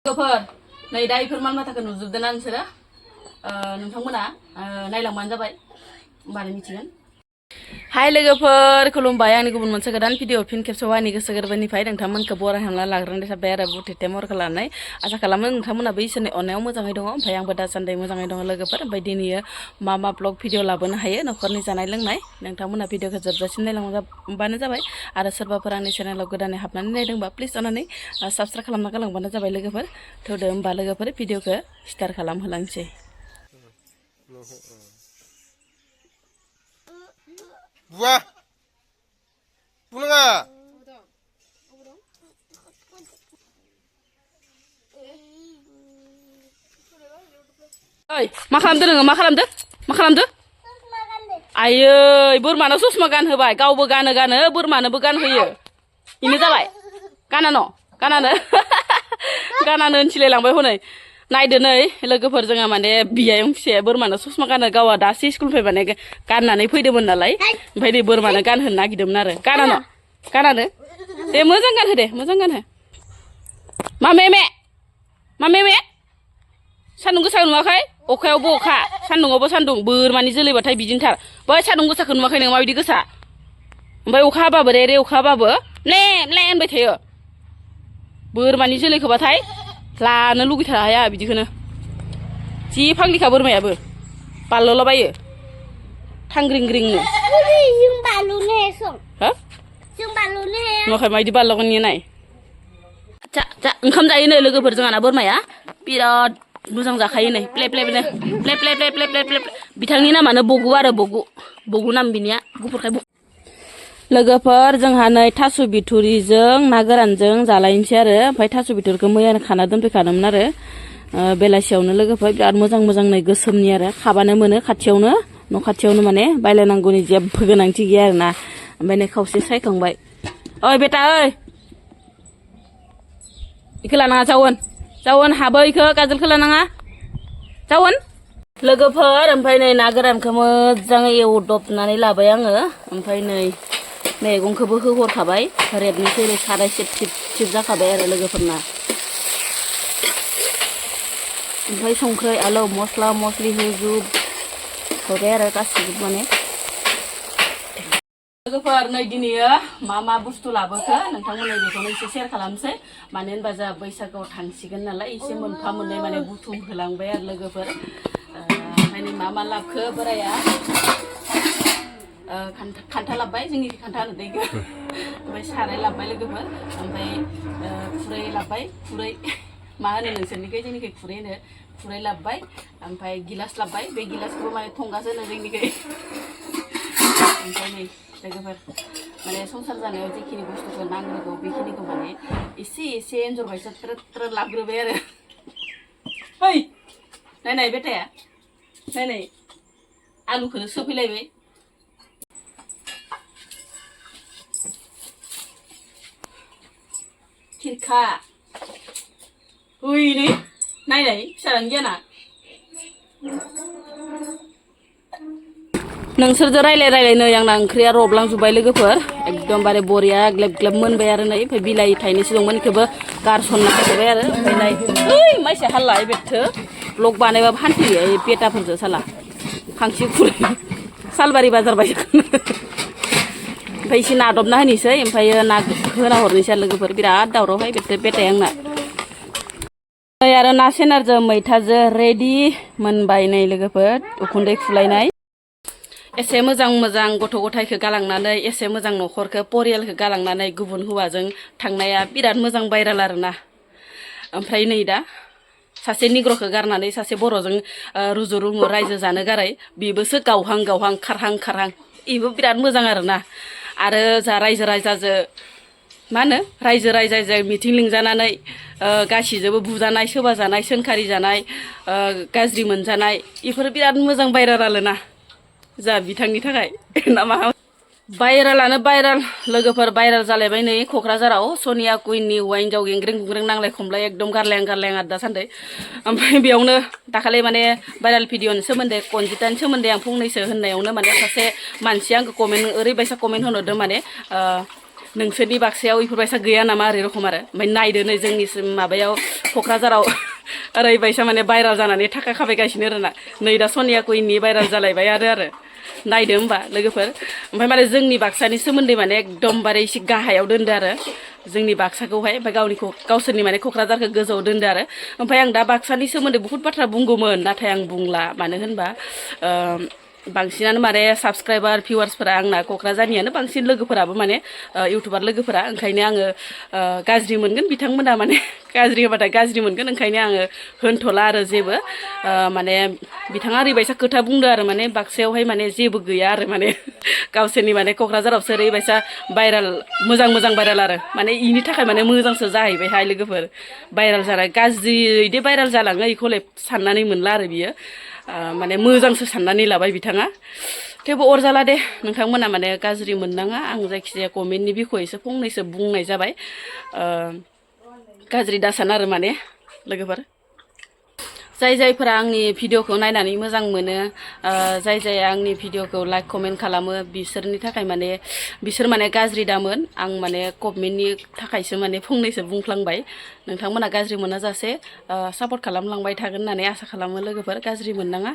लोगोफोर नै दा इफोर माल माथाखौ नुजोबदों ना नोंसोरो नोंथांमोना नायलांबानो जाबाय होमबानो मिथिगोन। हाय लोगोफोर खुलुमबाय आंनि गुबुन मोनसे गोदान भिडिअ फिन खेबसेबाव आंनि गोसो गोरबोनिफ्राय नोंथांमोनखौ बराय हामना लाग्रोनाय थाबाय आरो बुथेथे महरखौ लानानै आसा खालामो नोंथांमोनाबो इसोरनि अननायाव मोजाङै दङ। ओमफ्राय आंबो दासान्दि मोजाङै दङ लोगोफोर। ओमफ्राय दिनै मा ब्लग भिडिअ लाबोनो हायो न'खरनि जानाय लोंनाय नोंथांमोना भिडिअखौ जोबजासिम नायलांबानो जाबाय। आरो सोरबाफोर आंनि चेनेलाव गोदानै हाबनानै नायदोंबा प्लिज अननानै साबस्क्राइब खालामना गालांबानो जाबाय लोगोफोर। थौदो होमबा लोगोफोर भिडिअखौ start खालामहोलांसै। Buah, pulang ah. Oi, मा खालामदो नोङो मा खालामदो मा खालामदो? आयै बोरमानो ससमा गानहोबाय गावबो गानो बोरमानोबो गानहोयो। इनो जाबाय गानानो गानानो होनसिलायलांबाय हनै नायदो नै लोगोफोर जोंहा माने बियायं फिसाया बोरमानो ससमा गानो गावहा दासो स्कुलनिफ्राय माने गाननानै फैदोंमोन नालाय ओमफ्राय नै बोरमानो गानहोनो नागिरदोंमोन आरो गानानो दे मोजां गानहो दे मोजां गानहो मामे सान्दुं गोसा नुवाखै अखायावबो अखा सान्दुंआवबो सान्दुं बोरमानि जोलैबाथाय बिदिनोथार बै सान्दुं गोसाखौ नुवाखै नों माबायदि गोसा ओमफ्राय अखा हाबाबो रे अखा हाबाबो ले होनबाय थायो बोरमानि जोलैखौबाथाय लानो लुगैथारा हाया बिदिखौनो जि फाग्लिखा बोरमायाबो बालल'लाबायो थांग्रिंग्रिंनो नुवाखै माबायदि बारलगोन इयो नाय जा ओंखाम जायो नै लोगोफोर जोंहाना बोरमाया बिराद मोजां जाखायो नै प्ले बिथांनि नामानो बगु आरो बगु नाम बिनिया गुफुरखाय लोगोफोर जोंहा नै थास' बिथुरिजों ना गोरानजों जालायनोसै आरो ओमफ्राय थास' बिथुरिखौ मैयानो खाना दोनफैखादोंमोन आरो बेलासियावनो लोगोफोर बिराद मोजां नै गोसोमनि आरो खाबानो मोनो खाथियावनो न' खाथियावनो माने बायलायनांगौनि जेबो गोनांथि गैया आरोना ओमफ्राय नै खावसे सायखांबाय ओइ बेटा ओइ इखौ लानाङा जावन हाबो इखौ गाजोलखौ लानाङा जावन लोगोफोर ओमफ्राय नै ना गोरानखौ मोजाङै एवदबनानै लाबाय आङो ओमफ्राय नै मैगंखौबो होहरखाबाय रेबनोसै ओरै साराय सिब जाखाबाय आरो लोगोफोरना ओमफ्राय संख्रै आलौ मस्ला मस्लि होजोबबाय आरो गासिबो माने लोगोफोर नै दिनै मा बुस्थु लाबोखो नोंथांमोननो बेखौनो एसे शेयार खालामसै मानो होनबा जोंहा बैसागोआव थांसिगोन नालाय एसे मोनफा मोननै माने बुथुम होलांबाय आरो लोगोफोर ओमफ्राय नै मा लाबोखो बोराया खान्था लाबबाय जोंनि खान्था होनो दैखौ ओमफ्राय साराय लाबबाय लोगोफोर ओमफ्राय खुरै लाबबाय खुरै मा होनो नोंसोरनिखै जोंनिखै खुरै होनो खुरै लाबबाय ओमफ्राय गिलास लाबबाय बे गिलासखौबो माने थंगासो होनो जोंनिखै ओमफ्राय नै लोगोफोर माने संसार जानायाव जिखिनि बुस्थुखौ नांगौ बेखिनिखौ माने एसे एन्जर बायसा ट्रेद लाबग्रोबाय आरो ओइ नाय बेटाया नाय आलुखौनो सोफैलायबाय खिरखा ओइ नाय फिसालानि गियाना नोंसोरजों रायलाय नै आंना ओंख्रिया रबलांजोब्बाय लोगोफोर एकदमबारे बरिया ग्लेब मोनबाय आरो नै ओमफ्राय बिलाइ थाइनैसो दंमोन बेखौबो गारसनना होजोबबाय आरो ओमफ्राय नाय ओइ माइसे हाल्ला बेथो ब्लग बानायबाबो हान्थियो पेटाफोरजों साला खांसि खुरै सालबारि बाजार बायदि ओमफ्राय एसे नादबना होनोसै ओमफ्राय ना होना हरनोसै आरो लोगोफोर बिराद दावरावहाय बेटाया आंना नै आरो ना सेनारजों मैथाजों रेडि मोनबाय नै लोगोफोर उखुन्दै खुलायनाय एसे मोजां गथ' गथायखौ गालांनानै एसे मोजां न'खरखौ परियालखौ गालांनानै गुबुन हौवाजों थांनाया बिराद मोजां भाइराल आरोना ओमफ्राय नै दा सासे निग्र'खौ गारनानै सासे बर'जों रुजु रुमु रायजो जानो गारै बेबोसो गावहां खारहां बेबो बिराद मोजां आरोना आरो जा रायजो राजाजों मा होनो रायजो राजाजों मिथिं लिंजानानै गासिजोंबो बुजानाय सोबाजानाय सोंखारि जानाय गाज्रि मोनजानाय बेफोरो बिराद मोजां भाइराल आरोना जा बिथांनि थाखाय नामा भाइरालानो भाइराल लोगोफोर भाइराल जालायबाय नै क'क्राझाराव सनिया कुइननि हौवा हिन्जाव गेंग्रें गुंग्रें नांलाय खमलाय एकदम गारलायहां आरो दासान्दि ओमफ्राय बेयावनो दाखालि माने भाइराल भिडिअनि सोमोन्दै कनजितानि सोमोन्दै आं फंनैसो होननायावनो माने सासे मानसिया आंखौ ओरैबायसा कमेन्ट होनहरदों माने नोंसोरनि बाक्सायाव इफोरबायसा गैया नामा ओरै रखम आरो ओमफ्राय नायदो नै जोंनि माबायाव क'क्राझाराव ओरैबायसा माने भाइराल जानानै थाखा खाबायगासिनो आरोना नै दा सनिया कुइननि भाइराल जालायबाय आरो नायदो होमबा लोगोफोर ओमफ्राय माने जोंनि बाक्सानि सोमोन्दै माने एकदमबारे एसे गाहायाव दोनदो आरो जोंनि बाक्साखौहाय ओमफ्राय गावसोरनि माने क'क्राझारखौ गोजौआव दोनदो आरो ओमफ्राय आं दा बाक्सानि सोमोन्दै बुहुत बाथ्रा बुंगौमोन नाथाय आं बुंला मानो होनबा बांसिनानो माने साबसक्राइबार भिउवार्सफोरा आंना क'क्राझारनियानो बांसिन लोगोफोराबो माने इउटुबार लोगोफोरा ओंखायनो आङो गाज्रि मोनगोन बिथांमोना माने गाज्रि होबाथाय गाज्रि मोनगोन ओंखायनो आङो होनथ'ला आरो जेबो माने बिथाङा ओरैबायसा खोथा बुंदो आरो माने बाक्सायावहाय माने जेबो गैया आरो माने गावसोरनि माने क'क्राझारावसो ओरैबायसा भाइराल मोजां भाइराल आरो माने इनि थाखाय माने मोजांसो जाहैबायहाय लोगोफोर भाइराल जानाय गाज्रियैदि भाइराल जालाङो इखौलाय साननानै मोनला आरो बियो माने मोजांसो साननानै लाबाय बिथाङा थेवबो अरजाला दे नोंथांमोना माने गाज्रि मोननाङा आं जायखिजाया कमेन्टनि बिखयैसो फंनैसो बुंनाय जाबाय गाज्रि दासान आरो माने लोगोफोर जायफोरा आंनि भिडिअखौ नायनानै मोजां मोनो जाय आंनि भिडिअखौ लाइक कमेन्ट खालामो बिसोरनि थाखाय माने बिसोर माने गाज्रि दामोन आं माने कमेन्टनि थाखायसो माने फंनैसो बुंफ्लांबाय नोंथांमोना गाज्रि मोनाजासे सापर्ट खालामलांबाय थागोन होननानै आसा खालामो लोगोफोर गाज्रि मोननाङा